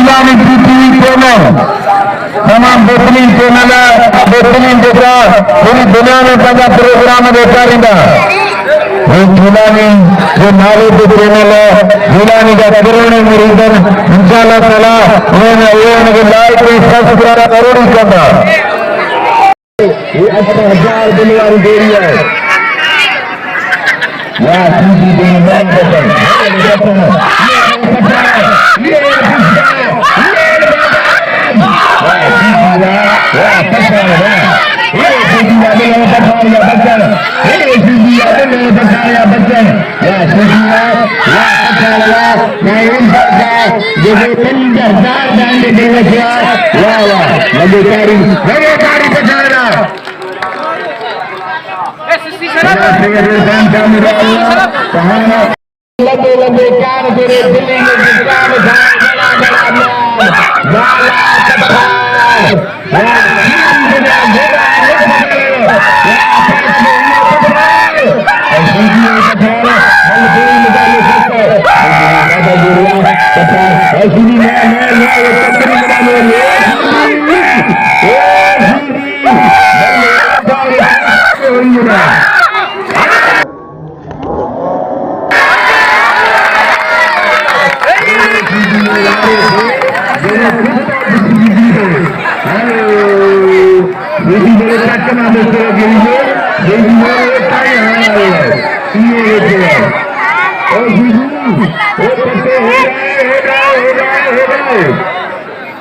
जिलानी पृथ्वी channel तमाम बेहतरीन channel है बेहतरीन जेका पूरी दुनिया में पंजा प्रोग्राम देखा रहा जिलानी जो नाले पे चैनल है जिलानी का करोड़ों मुरीदन इंशाल्लाह ताला उन्हें लाइक में सब्सक्राइब जरूर करना। ये 18,000 दिन वाली देरी है लंबे लंबे कान तेरे दिल्ली में कान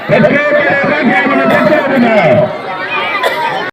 Let's go.